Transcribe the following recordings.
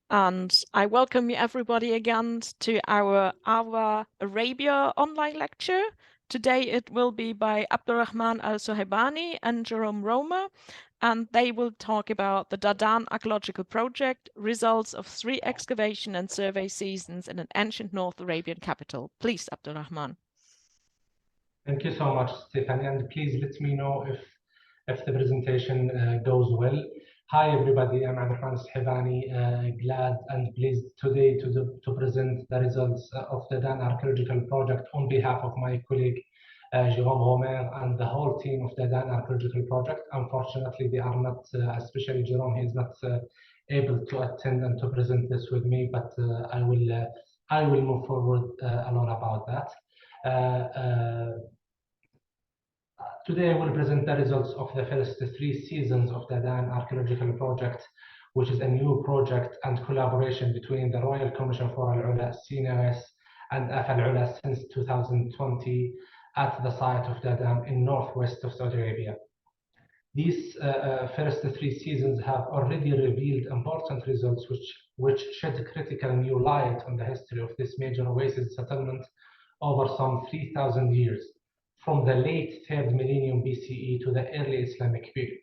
And I welcome everybody again to our Arabia online lecture. Today it will be by Abdulrahman Al-Suhaibani and Jérôme Rohmer, and they will talk about the Dadan Archaeological Project, results of 3 excavation and survey seasons in an ancient North Arabian capital. Please, Abdulrahman. Thank you so much, Stephanie, and please let me know if the presentation goes well. Hi, everybody. I'm Abdulrahman Al-Suhaibani, glad and pleased today to present the results of the Dadan Archaeological Project on behalf of my colleague Jérôme Rohmer and the whole team of the Dadan Archaeological Project. Unfortunately, they are not, especially Jérôme, he is not able to attend and to present this with me, but I will move forward alone about that. Today I will present the results of the first 3 seasons of the Dadan Archaeological Project, which is a new project and collaboration between the Royal Commission for AlUla, CNRS, and AlUla since 2020 at the site of Dadan in northwest of Saudi Arabia. These first 3 seasons have already revealed important results which shed critical new light on the history of this major oasis settlement over some 3,000 years, from the late 3rd millennium BCE to the early Islamic period.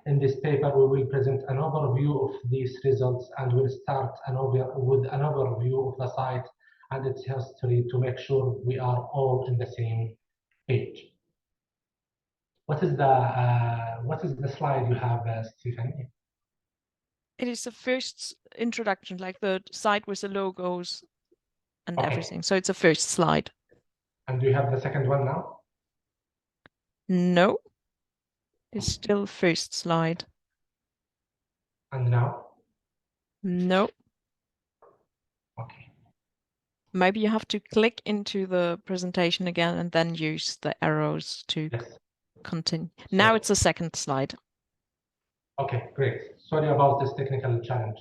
In this paper, we will present an overview of these results and will start with an overview of the site and its history to make sure we are all in the same page. What is the slide you have, Stephanie? It is the first introduction, like the site with the logos and everything. So it's a first slide. And do you have the second one now? No, it's still first slide. And now? No. Okay. Maybe you have to click into the presentation again and then use the arrows to continue. Now it's the second slide. Okay, great. Sorry about this technical challenge.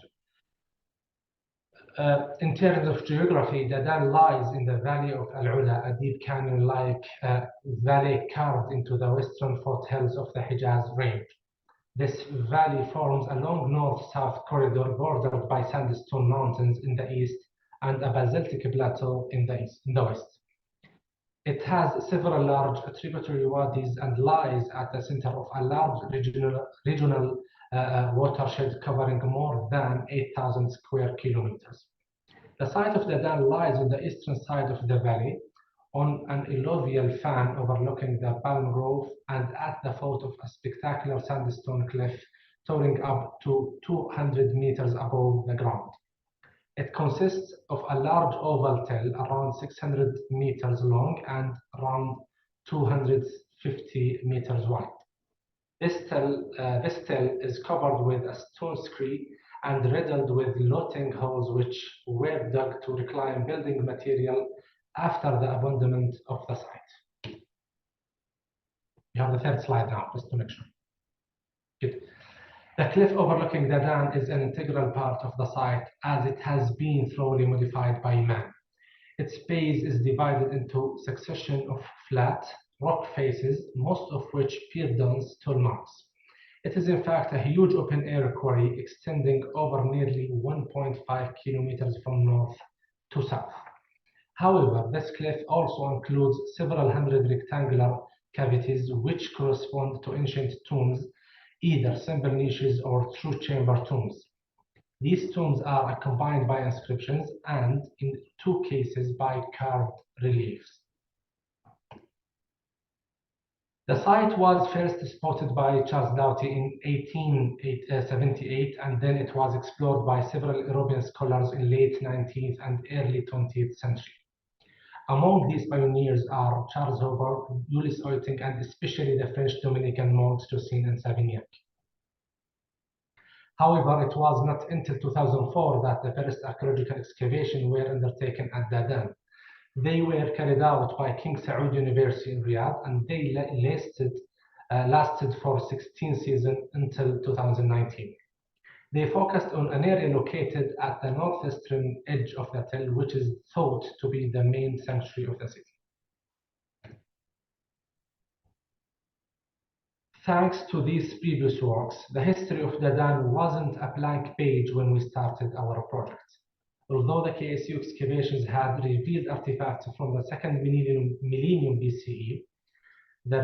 In terms of geography, Dadan lies in the valley of al-ʿUlā, a deep canyon-like valley carved into the western foothills of the Hejaz range. This valley forms a long north-south corridor bordered by sandstone mountains in the east and a basaltic plateau in the west. It has several large tributary wadis and lies at the center of a large regional watershed covering more than 8,000 square kilometers. The site of Dadan lies on the eastern side of the valley, on an alluvial fan overlooking the palm grove and at the foot of a spectacular sandstone cliff towering up to 200 meters above the ground. It consists of a large oval tell around 600 meters long and around 250 meters wide. This tell is covered with a stone scree and riddled with looting holes which were dug to reclaim building material after the abandonment of the site. You have the third slide now, just to make sure. Good. The cliff overlooking Dadan is an integral part of the site as it has been thoroughly modified by man. Its base is divided into a succession of flat rock faces, most of which peer down stone mounds. It is in fact a huge open-air quarry extending over nearly 1.5 kilometers from north to south. However, this cliff also includes several hundred rectangular cavities which correspond to ancient tombs, either simple niches or true chamber tombs. These tombs are accompanied by inscriptions and, in 2 cases, by carved reliefs. The site was first spotted by Charles Doughty in 1878, and then it was explored by several European scholars in late 19th and early 20th century. Among these pioneers are Charles Hooper, Julius Oyting, and especially the French Dominican monks Toussaint and Savignac. However, it was not until 2004 that the first archaeological excavations were undertaken at Dadan. They were carried out by King Saud University in Riyadh, and they lasted for 16 seasons until 2019. They focused on an area located at the northeastern edge of the tell, which is thought to be the main sanctuary of the city. Thanks to these previous works, the history of Dadan wasn't a blank page when we started our project. Although the KSU excavations had revealed artifacts from the second millennium BCE, the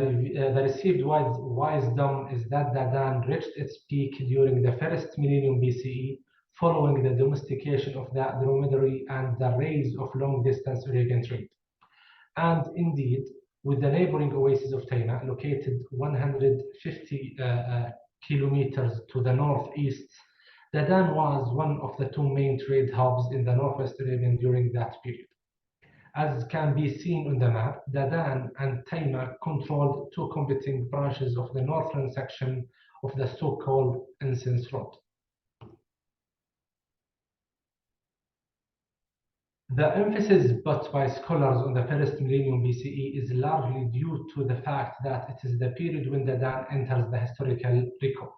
received wisdom is that Dadan reached its peak during the first millennium BCE, following the domestication of the dromedary and the rise of long-distance Arabian trade. And indeed, with the neighboring oasis of Tayma, located 150 kilometers to the northeast, Dadan was one of the two main trade hubs in the Northwest Arabian during that period. As can be seen on the map, Dadan and Tayma controlled two competing branches of the northern section of the so-called Incense Road. The emphasis put by scholars on the first millennium BCE is largely due to the fact that it is the period when Dadan enters the historical record.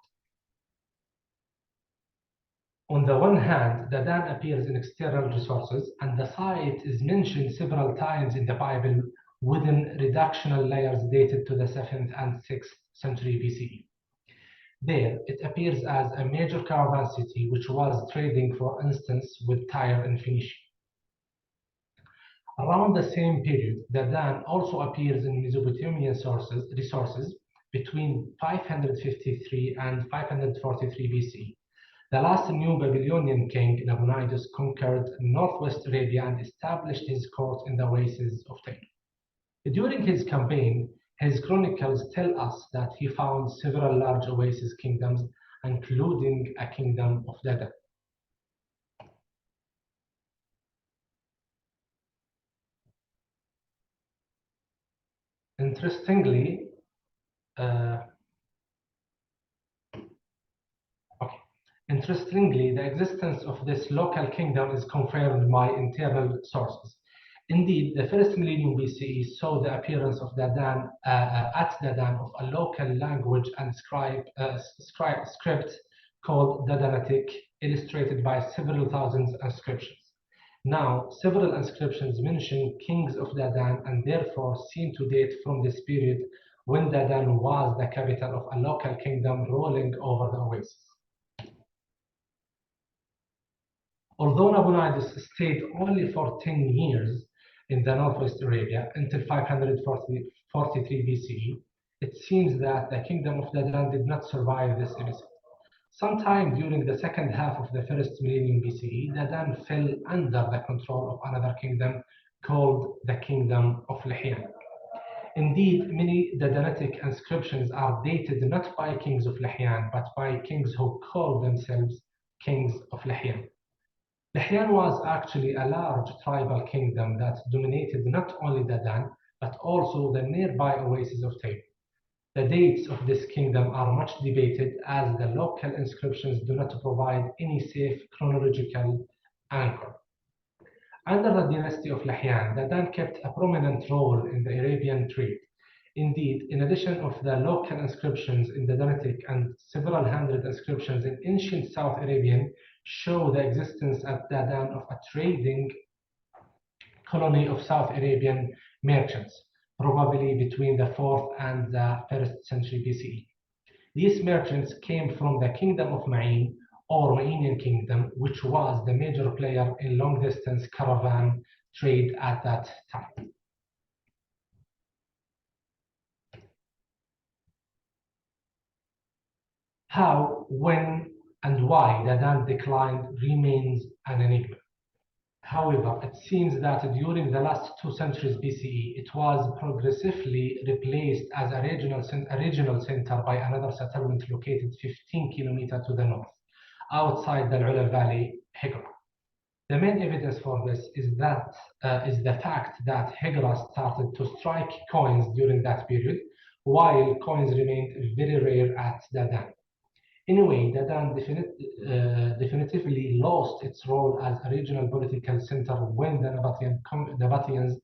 On the one hand, Dadan appears in external resources, and the site is mentioned several times in the Bible within reductional layers dated to the 7th and 6th century BCE. There, it appears as a major caravan city which was trading, for instance, with Tyre and Phoenicia. Around the same period, Dadan also appears in Mesopotamian resources between 553 and 543 BCE. The last new Babylonian king, Nabonidus, conquered northwest Arabia and established his court in the oasis of Tayma. During his campaign, his chronicles tell us that he found several large oasis kingdoms, including a kingdom of Dadan. Interestingly, the existence of this local kingdom is confirmed by internal sources. Indeed, the first millennium BCE saw the appearance of Dadan at Dadan of a local language and script called Dadanatic, illustrated by several thousand inscriptions. Now, several inscriptions mention kings of Dadan and therefore seem to date from this period when Dadan was the capital of a local kingdom ruling over the oasis. Although Nabonidus stayed only for 10 years in the northwest Arabia until 543 BCE, it seems that the kingdom of Dadan did not survive this episode. Sometime during the second half of the first millennium BCE, Dadan fell under the control of another kingdom called the Kingdom of Liḥyān. Indeed, many Dadanatic inscriptions are dated not by kings of Liḥyān, but by kings who called themselves kings of Liḥyān. Liḥyān was actually a large tribal kingdom that dominated not only Dadan, but also the nearby oasis of Tayma. The dates of this kingdom are much debated, as the local inscriptions do not provide any safe chronological anchor. Under the dynasty of Liḥyān, Dadan kept a prominent role in the Arabian trade. Indeed, in addition of the local inscriptions in the Dadanatic and several hundred inscriptions in ancient South Arabian show the existence at Dadan of a trading colony of South Arabian merchants, probably between the 4th and the 1st century BCE. These merchants came from the kingdom of Ma'in, or Ma'inian kingdom, which was the major player in long-distance caravan trade at that time. How, when, and why Dadan declined remains an enigma. However, it seems that during the last 2 centuries BCE, it was progressively replaced as a regional center by another settlement located 15 kilometers to the north, outside the al-ʿUlā valley, Hejaz. The main evidence for this is the fact that Hejaz started to strike coins during that period, while coins remained very rare at Dadan. Anyway, Dadan definitively lost its role as a regional political center when the Nabateans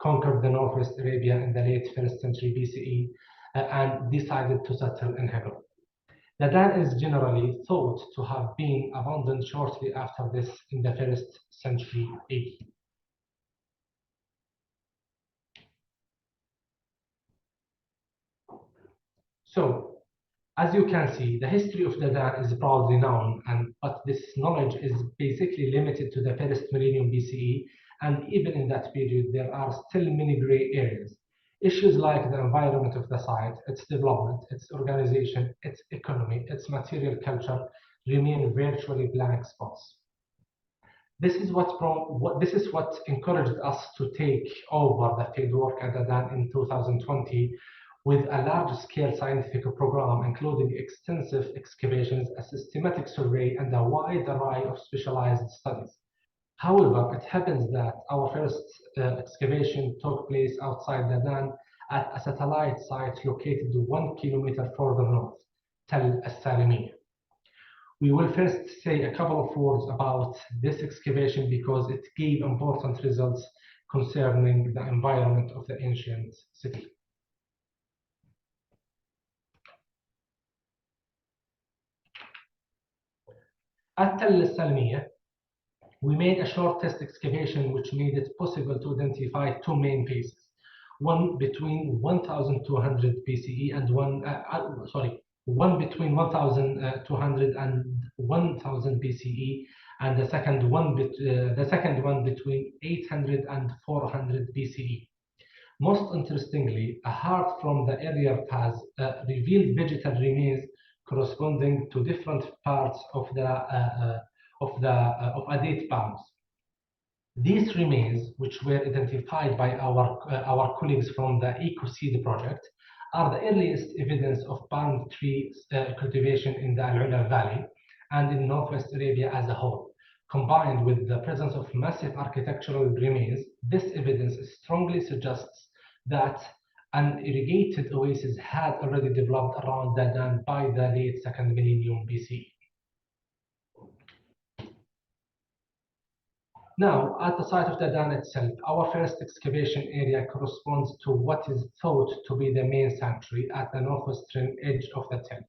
conquered the northwest Arabia in the late 1st century BCE and decided to settle in Hejaz. Dadan is generally thought to have been abandoned shortly after this in the 1st century AD. So, As you can see, the history of Dadan is broadly known, but this knowledge is basically limited to the first millennium BCE, and even in that period, there are still many gray areas. Issues like the environment of the site, its development, its organization, its economy, its material culture remain virtually blank spots. This is what encouraged us to take over the fieldwork at Dadan in 2020 with a large-scale scientific program, including extensive excavations, a systematic survey, and a wide array of specialized studies. However, it happens that our first excavation took place outside Dadan at a satellite site located 1 kilometer further north, Tell al-Salimiyya. We will first say a couple of words about this excavation because it gave important results concerning the environment of the ancient city. At Tell al-Salimiyya, we made a short test excavation which made it possible to identify two main phases. One between 1200 BCE and one between 1200 and 1000 BCE, and the second one between 800 and 400 BCE. Most interestingly, apart from the earlier paths, revealed vegetal remains corresponding to different parts of a date bounds. These remains, which were identified by our colleagues from the EcoSeed project, are the earliest evidence of palm tree cultivation in the AlUla Valley and in Northwest Arabia as a whole. Combined with the presence of massive architectural remains, this evidence strongly suggests that an irrigated oasis had already developed around Dadan by the late 2nd millennium BCE. Now, at the site of Dadan itself, our first excavation area corresponds to what is thought to be the main sanctuary at the northwestern edge of the Tell.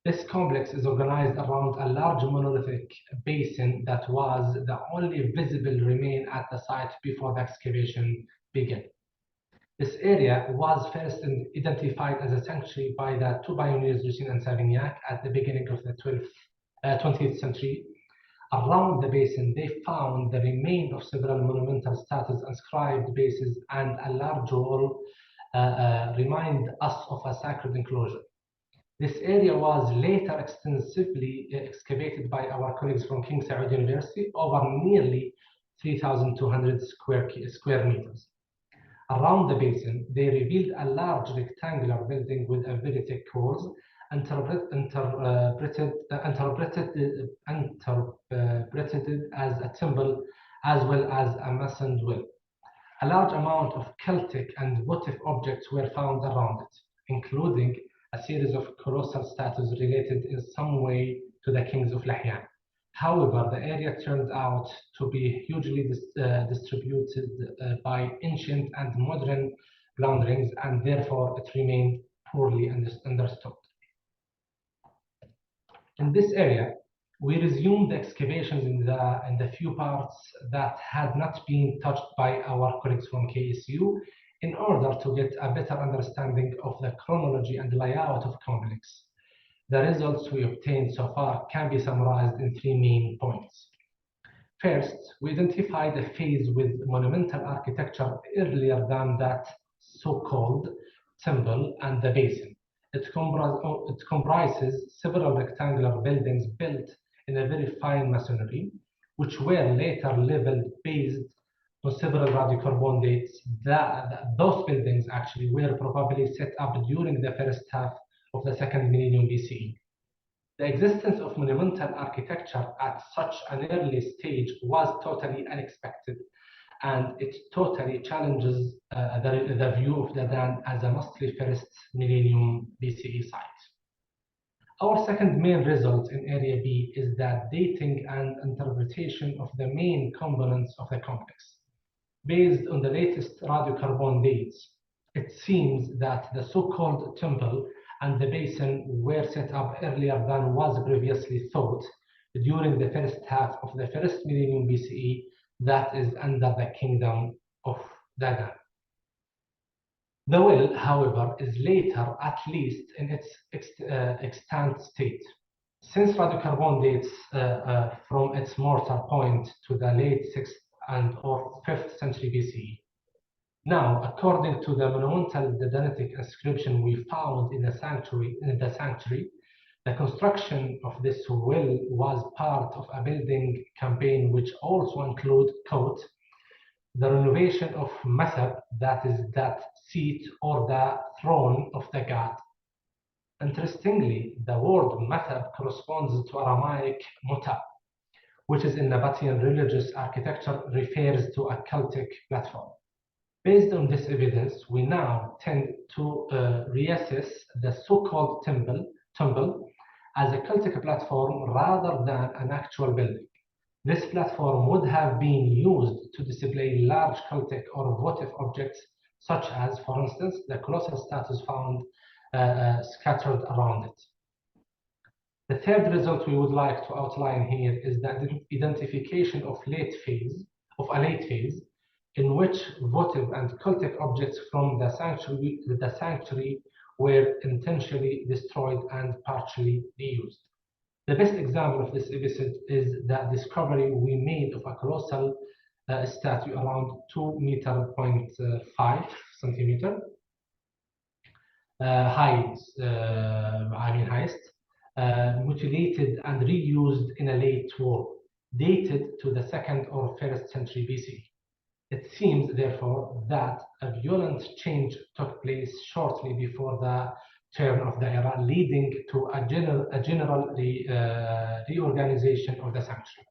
This complex is organized around a large monolithic basin that was the only visible remain at the site before the excavation began. This area was first identified as a sanctuary by the two pioneers, Liḥyān and Savignac, at the beginning of the 20th century. Around the basin, they found the remains of several monumental statues, inscribed bases, and a large wall remind us of a sacred enclosure. This area was later extensively excavated by our colleagues from King Saud University over nearly 3,200 square meters. Around the basin, they revealed a large rectangular building with a very thick walls, interpreted as a temple as well as a masoned well. A large amount of Celtic and votive objects were found around it, including a series of colossal statues related in some way to the kings of Liḥyān. However, the area turned out to be hugely distributed by ancient and modern plunderings, and therefore it remained poorly understood. In this area, we resumed the excavations in the few parts that had not been touched by our colleagues from KSU in order to get a better understanding of the chronology and layout of complex. The results we obtained so far can be summarized in three main points. First, we identified a phase with monumental architecture earlier than that so-called temple and the basin. It comprises several rectangular buildings built in a very fine masonry, which were later leveled based on several radiocarbon dates. Those buildings actually were probably set up during the first half of the 2nd millennium BCE. The existence of monumental architecture at such an early stage was totally unexpected, and it totally challenges the view of Dadan as a mostly 1st millennium BCE site. Our second main result in Area B is that dating and interpretation of the main components of the complex. Based on the latest radiocarbon dates, it seems that the so-called temple and the basin were set up earlier than was previously thought during the first half of the 1st millennium BCE, that is under the kingdom of Dadan. The well, however, is later, at least in its extant state. Since radiocarbon dates from its mortar point to the late 6th and or 5th century BCE. Now, according to the monumental Dadanitic inscription we found in the sanctuary, the construction of this well was part of a building campaign which also included, quote, the renovation of Mathab, that is that seat or the throne of the god. Interestingly, the word Mathab corresponds to Aramaic mutab, which is in Nabatean religious architecture refers to a Celtic platform. Based on this evidence, we now tend to reassess the so-called temple as a Celtic platform rather than an actual building. This platform would have been used to display large Celtic or votive objects, such as, for instance, the colossal statues found scattered around it. The third result we would like to outline here is the identification of a late phase in which votive and cultic objects from the sanctuary were intentionally destroyed and partially reused. The best example of this episode is the discovery we made of a colossal statue around 2.5 centimeter highest, mutilated and reused in a late wall, dated to the 2nd or 1st century BC. It seems, therefore, that a violent change took place shortly before the turn of the era, leading to a general reorganization of the sanctuary.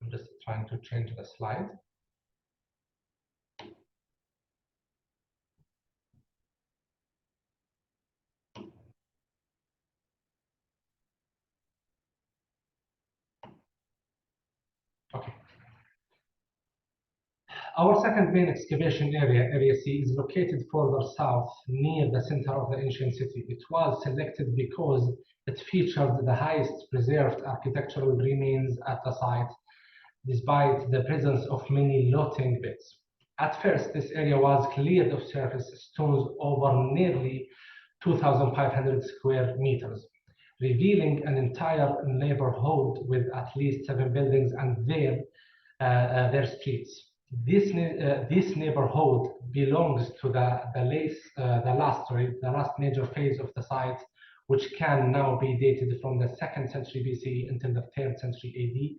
I'm just trying to change the slide. Okay. Our second main excavation area, Area C, is located further south near the center of the ancient city. It was selected because it featured the highest preserved architectural remains at the site, despite the presence of many looting bits. At first, this area was cleared of surface stones over nearly 2,500 square meters, revealing an entire neighborhood with at least 7 buildings and their streets. This neighborhood belongs to the last major phase of the site, which can now be dated from the 2nd century BCE until the 3rd century AD.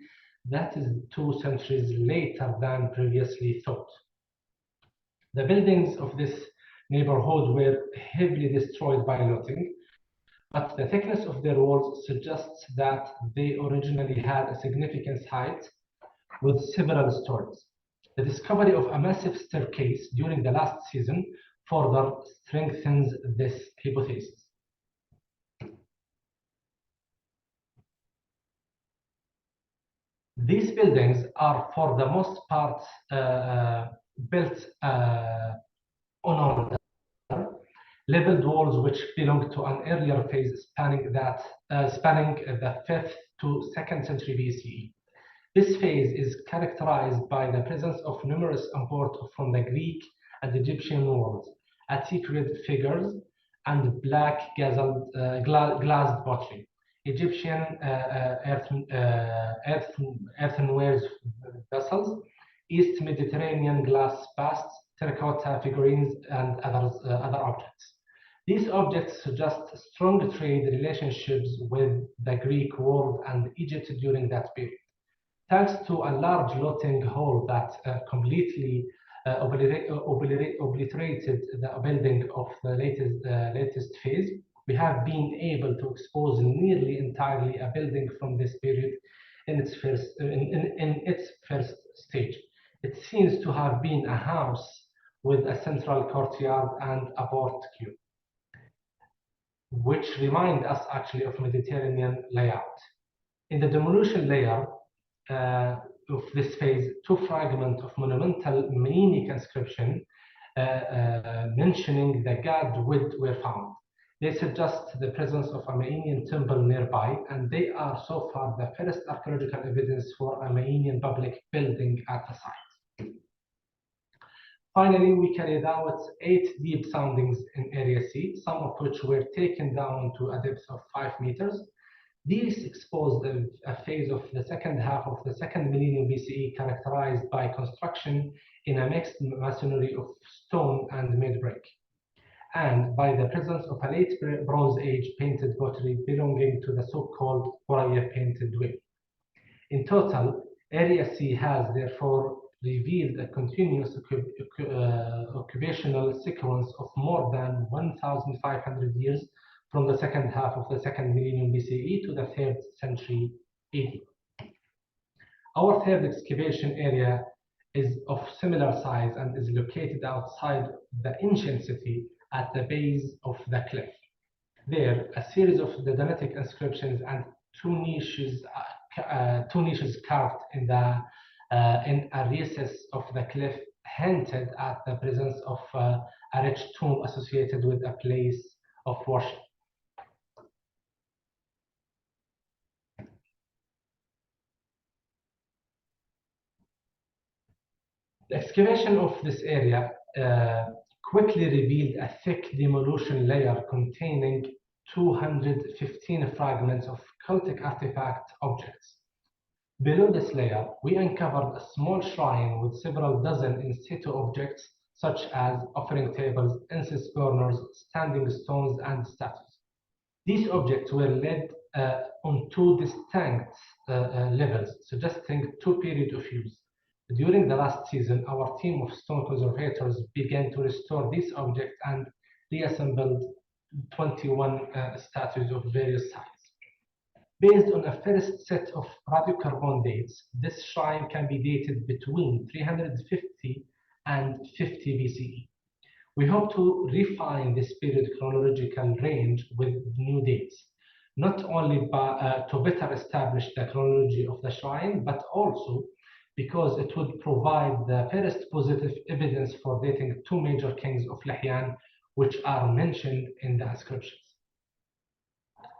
That is 2 centuries later than previously thought. The buildings of this neighborhood were heavily destroyed by looting, but the thickness of their walls suggests that they originally had a significant height with several stories. The discovery of a massive staircase during the last season further strengthens this hypothesis. These buildings are, for the most part, built on order, leveled walls which belong to an earlier phase spanning the 5th to 2nd century BCE. This phase is characterized by the presence of numerous imports from the Greek and Egyptian worlds, antiquated figures, and black glazed pottery, Egyptian earthenware vessels, East Mediterranean glass basts, terracotta figurines, and other objects. These objects suggest strong trade relationships with the Greek world and Egypt during that period. Thanks to a large looting haul that completely obliterated the building of the latest phase, we have been able to expose nearly entirely a building from this period in its first stage. It seems to have been a house with a central courtyard and a portico, which remind us actually of Mediterranean layout. In the demolition layer of this phase, 2 fragments of monumental Mnemonic inscription mentioning the god wood were found. They suggest the presence of a Mainian temple nearby, and they are so far the first archaeological evidence for a Mainian public building at the site. Finally, we carried out 8 deep soundings in Area C, some of which were taken down to a depth of 5 meters. These exposed a phase of the second half of the second millennium BCE characterized by construction in a mixed masonry of stone and mud brick, and by the presence of a late Bronze Age painted pottery belonging to the so-called Orient painted wave. In total, Area C has therefore revealed a continuous occupational sequence of more than 1,500 years from the second half of the second millennium BCE to the 3rd century AD. Our third excavation area is of similar size and is located outside the ancient city at the base of the cliff. There, a series of Dadanitic inscriptions and two niches carved in a recess of the cliff hinted at the presence of a rich tomb associated with a place of worship. The excavation of this area quickly revealed a thick demolition layer containing 215 fragments of cultic artifact objects. Below this layer, we uncovered a small shrine with several dozen in situ objects such as offering tables, incense burners, standing stones, and statues. These objects were laid on 2 distinct levels, suggesting 2 periods of use. During the last season, our team of stone conservators began to restore these objects and reassembled 21 statues of various sizes. Based on a first set of radiocarbon dates, this shrine can be dated between 350 and 50 BCE. We hope to refine this period chronological range with new dates, not only to better establish the chronology of the shrine, but also because it would provide the first positive evidence for dating 2 major kings of Liḥyān, which are mentioned in the inscriptions.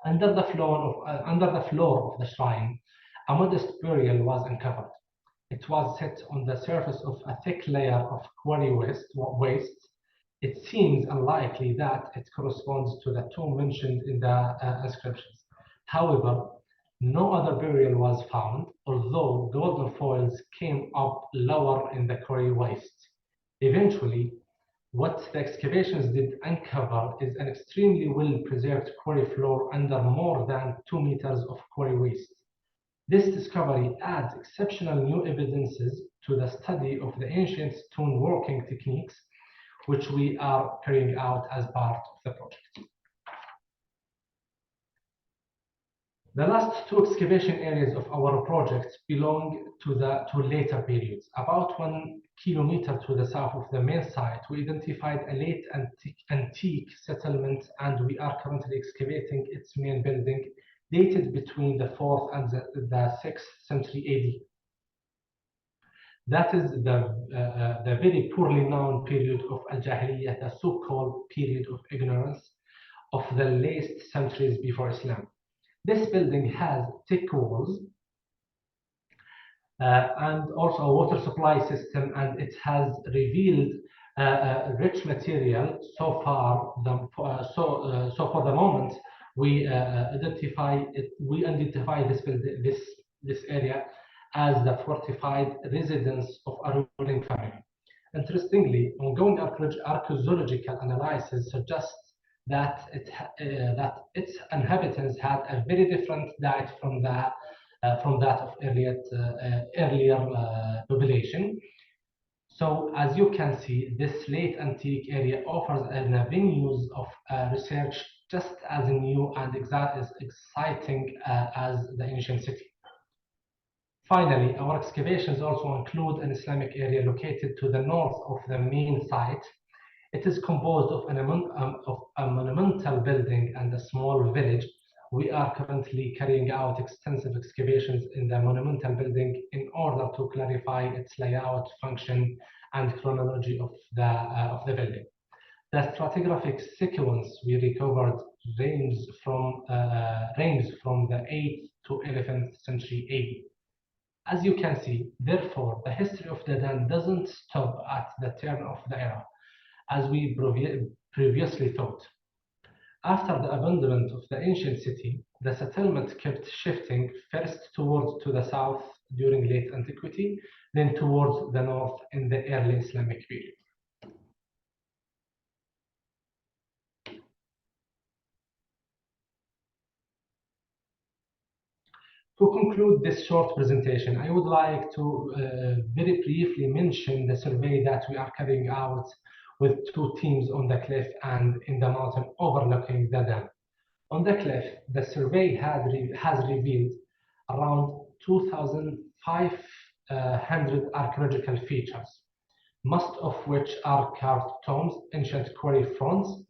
Under the floor of the shrine, a modest burial was uncovered. It was set on the surface of a thick layer of quarry waste. It seems unlikely that it corresponds to the tomb mentioned in the inscriptions. However, no other burial was found, although golden foils came up lower in the quarry waste. Eventually, what the excavations did uncover is an extremely well-preserved quarry floor under more than 2 meters of quarry waste. This discovery adds exceptional new evidences to the study of the ancient stone working techniques, which we are carrying out as part of the project. The last 2 excavation areas of our project belong to later periods. About 1 kilometer to the south of the main site, we identified a late antique settlement, and we are currently excavating its main building, dated between the 4th and the 6th century AD. That is the very poorly known period of Al-Jahiliyyah, the so-called period of ignorance of the late centuries before Islam. This building has thick walls and also a water supply system, and it has revealed rich material. So far, for the moment, we identify this area as the fortified residence of a ruling family. Interestingly, ongoing archaeological analysis suggests that its inhabitants had a very different diet from that of earlier population. So, as you can see, this late antique area offers avenues of research just as new and exciting as the ancient city. Finally, our excavations also include an Islamic area located to the north of the main site. It is composed of a monumental building and a small village. We are currently carrying out extensive excavations in the monumental building in order to clarify its layout, function, and chronology of the building. The stratigraphic sequence we recovered ranges from the 8th to 11th century AD. As you can see, therefore, the history of Dadan doesn't stop at the turn of the era, as we previously thought. After the abandonment of the ancient city, the settlement kept shifting first towards to the south during late antiquity, then towards the north in the early Islamic period. To conclude this short presentation, I would like to very briefly mention the survey that we are carrying out with 2 teams on the cliff and in the mountain overlooking the dam. On the cliff, the survey has revealed around 2,500 archaeological features, most of which are carved tombs, ancient quarry fronts,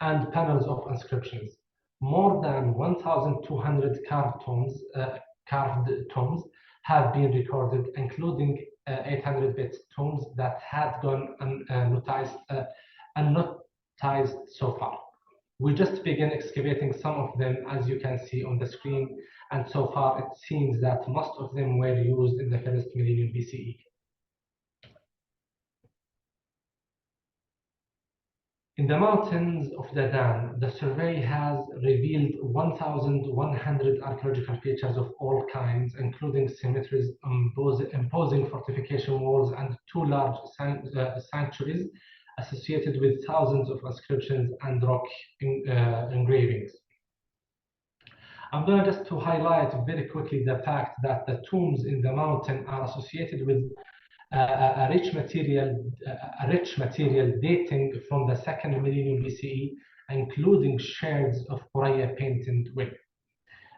and panels of inscriptions. More than 1,200 carved tombs have been recorded, including 800-bit tombs that had gone unnoticed so far. We just began excavating some of them, as you can see on the screen, and so far it seems that most of them were used in the first millennium BCE. In the mountains of Dadan, the survey has revealed 1,100 archaeological features of all kinds, including cemeteries, imposing fortification walls, and 2 large sanctuaries associated with thousands of inscriptions and rock engravings. I'm going just to highlight very quickly the fact that the tombs in the mountain are associated with a rich material dating from the 2nd millennium BCE, including shards of Quraya painted wood.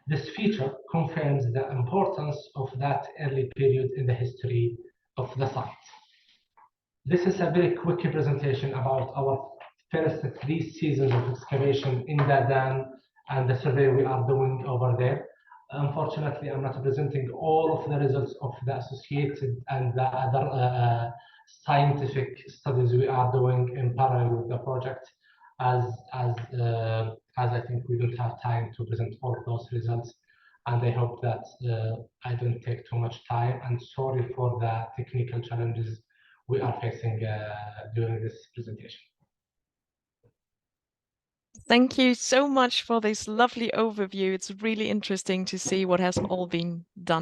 This feature confirms the importance of that early period in the history of the site. This is a very quick presentation about our first 3 seasons of excavation in Dadan and the survey we are doing over there. Unfortunately, I'm not presenting all of the results of the associated and the other scientific studies we are doing in parallel with the project, as I think we don't have time to present all of those results. And I hope that I don't take too much time, and sorry for the technical challenges we are facing during this presentation. Thank you so much for this lovely overview. It's really interesting to see what has all been done.